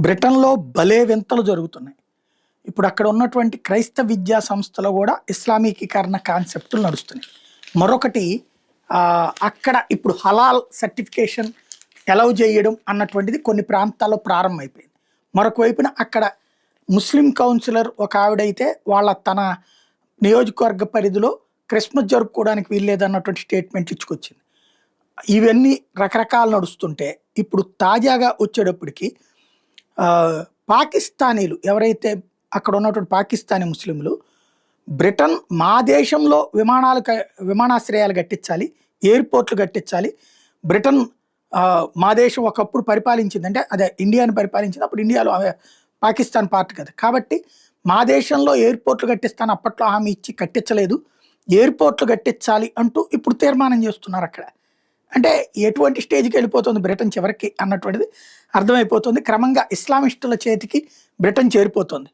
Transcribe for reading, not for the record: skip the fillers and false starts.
బ్రిటన్‌లో భలే వింతలు జరుగుతున్నాయి. ఇప్పుడు అక్కడ ఉన్నటువంటి క్రైస్తవ విద్యా సంస్థలో గూడా ఇస్లామీకీకరణ కాన్సెప్టులు నడుస్తున్నాయి. మరొకటి అక్కడ ఇప్పుడు హలాల్ సర్టిఫికేషన్ ఎలౌ చేయడం అన్నటువంటిది కొన్ని ప్రాంతాల్లో ప్రారంభమైపోయింది. మరొక వైపున అక్కడ ముస్లిం కౌన్సిలర్ ఒక ఆవిడైతే తన నియోజకవర్గ పరిధిలో క్రిస్మస్ జరుపుకోవడానికి వీల్లేదన్నటువంటి స్టేట్మెంట్ ఇచ్చుకొచ్చింది. ఇవన్నీ రకరకాలు నడుస్తుంటే ఇప్పుడు తాజాగా వచ్చేటప్పటికి పాకిస్తానీలు ఎవరైతే అక్కడ ఉన్నటువంటి పాకిస్తానీ ముస్లింలు బ్రిటన్ మా దేశంలో విమానాశ్రయాలు కట్టించాలి, ఎయిర్పోర్ట్లు కట్టించాలి. బ్రిటన్ మా దేశం ఒకప్పుడు పరిపాలించింది, అంటే అదే ఇండియాని పరిపాలించింది. అప్పుడు ఇండియాలో పాకిస్తాన్ పార్ట్ కదా, కాబట్టి మా దేశంలో ఎయిర్పోర్ట్లు కట్టిస్తాను అప్పట్లో హామీ ఇచ్చి కట్టించలేదు, ఎయిర్పోర్ట్లు కట్టించాలి అంటూ ఇప్పుడు తీర్మానం చేస్తున్నారు అక్కడ. అంటే ఎటువంటి స్టేజ్కి వెళ్ళిపోతుంది బ్రిటన్ చివరికి అన్నటువంటిది అర్థమైపోతుంది. క్రమంగా ఇస్లామిస్టుల చేతికి బ్రిటన్ చేరిపోతుంది.